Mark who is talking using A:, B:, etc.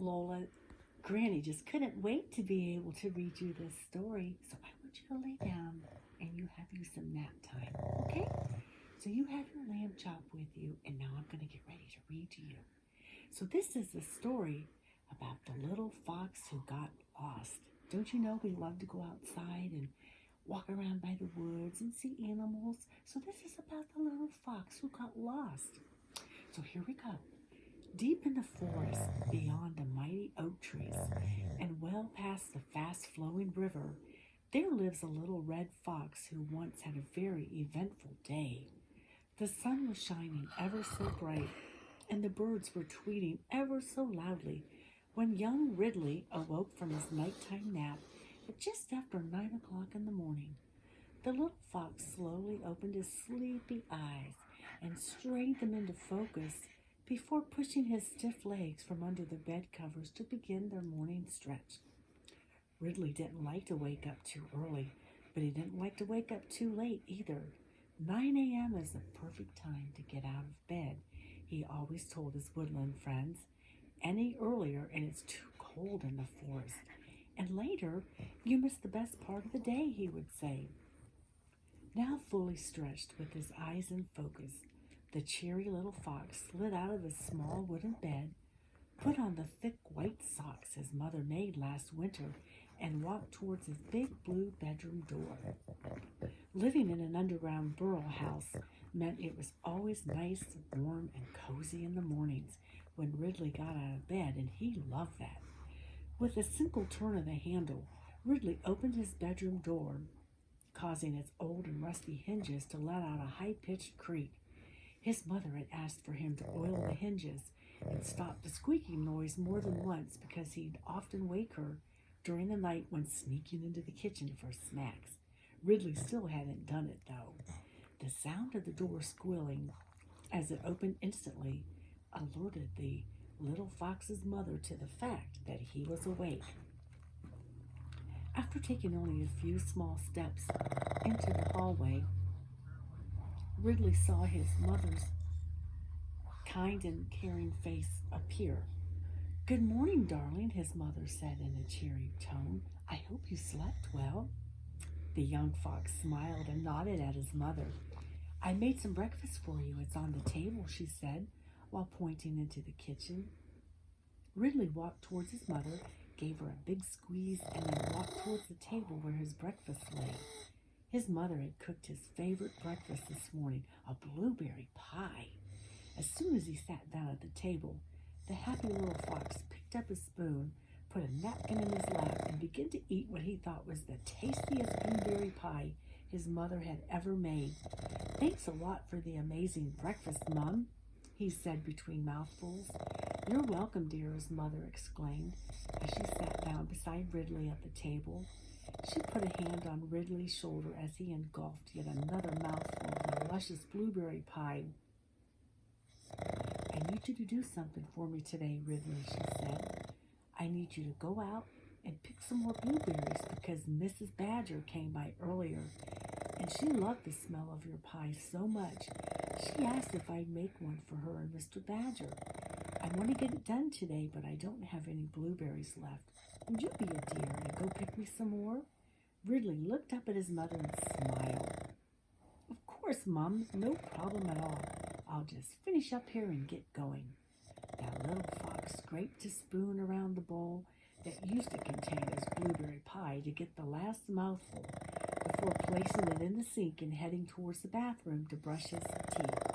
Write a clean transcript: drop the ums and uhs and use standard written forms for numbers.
A: Lola. Granny just couldn't wait to be able to read you this story. So I want you to lay down and you have you some nap time, okay? So you have your lamb chop with you, and now I'm going to get ready to read to you. So this is the story about the little fox who got lost. Don't you know we love to go outside and walk around by the woods and see animals? So this is about the little fox who got lost. So here we go. Deep in the forest, beyond the mighty oak trees, and well past the fast-flowing river, there lives a little red fox who once had a very eventful day. The sun was shining ever so bright, and the birds were tweeting ever so loudly when young Ridley awoke from his nighttime nap at just after 9 o'clock in the morning. The little fox slowly opened his sleepy eyes and straightened them into focus before pushing his stiff legs from under the bed covers to begin their morning stretch. Ridley didn't like to wake up too early, but he didn't like to wake up too late either. 9 a.m. is the perfect time to get out of bed, he always told his woodland friends. Any earlier and it's too cold in the forest. And later, you miss the best part of the day, he would say. Now fully stretched with his eyes in focus, the cheery little fox slid out of his small wooden bed, put on the thick white socks his mother made last winter, and walked towards his big blue bedroom door. Living in an underground burrow house meant it was always nice, warm, and cozy in the mornings when Ridley got out of bed, and he loved that. With a single turn of the handle, Ridley opened his bedroom door, causing its old and rusty hinges to let out a high-pitched creak. His mother had asked for him to oil the hinges and stop the squeaking noise more than once because he'd often wake her during the night when sneaking into the kitchen for snacks. Ridley still hadn't done it, though. The sound of the door squealing as it opened instantly alerted the little fox's mother to the fact that he was awake. After taking only a few small steps into the hallway, Ridley saw his mother's kind and caring face appear. "Good morning, darling," his mother said in a cheery tone. "I hope you slept well." The young fox smiled and nodded at his mother. "I made some breakfast for you. It's on the table," she said, while pointing into the kitchen. Ridley walked towards his mother, gave her a big squeeze, and then walked towards the table where his breakfast lay. His mother had cooked his favorite breakfast this morning, a blueberry pie. As soon as he sat down at the table, the happy little fox picked up a spoon, put a napkin in his lap, and began to eat what he thought was the tastiest blueberry pie his mother had ever made. "Thanks a lot for the amazing breakfast, Mum," he said between mouthfuls. "You're welcome, dear," his mother exclaimed as she sat down beside Ridley at the table. She put a hand on Ridley's shoulder as he engulfed yet another mouthful of the luscious blueberry pie. "I need you to do something for me today, Ridley," she said. "I need you to go out and pick some more blueberries because Mrs. Badger came by earlier, and she loved the smell of your pie so much. She asked if I'd make one for her and Mr. Badger. I want to get it done today, but I don't have any blueberries left. Would you be a dear and go pick me some more?" Ridley looked up at his mother and smiled. "Of course, Mum, no problem at all. I'll just finish up here and get going." That little fox scraped his spoon around the bowl that used to contain his blueberry pie to get the last mouthful before placing it in the sink and heading towards the bathroom to brush his teeth.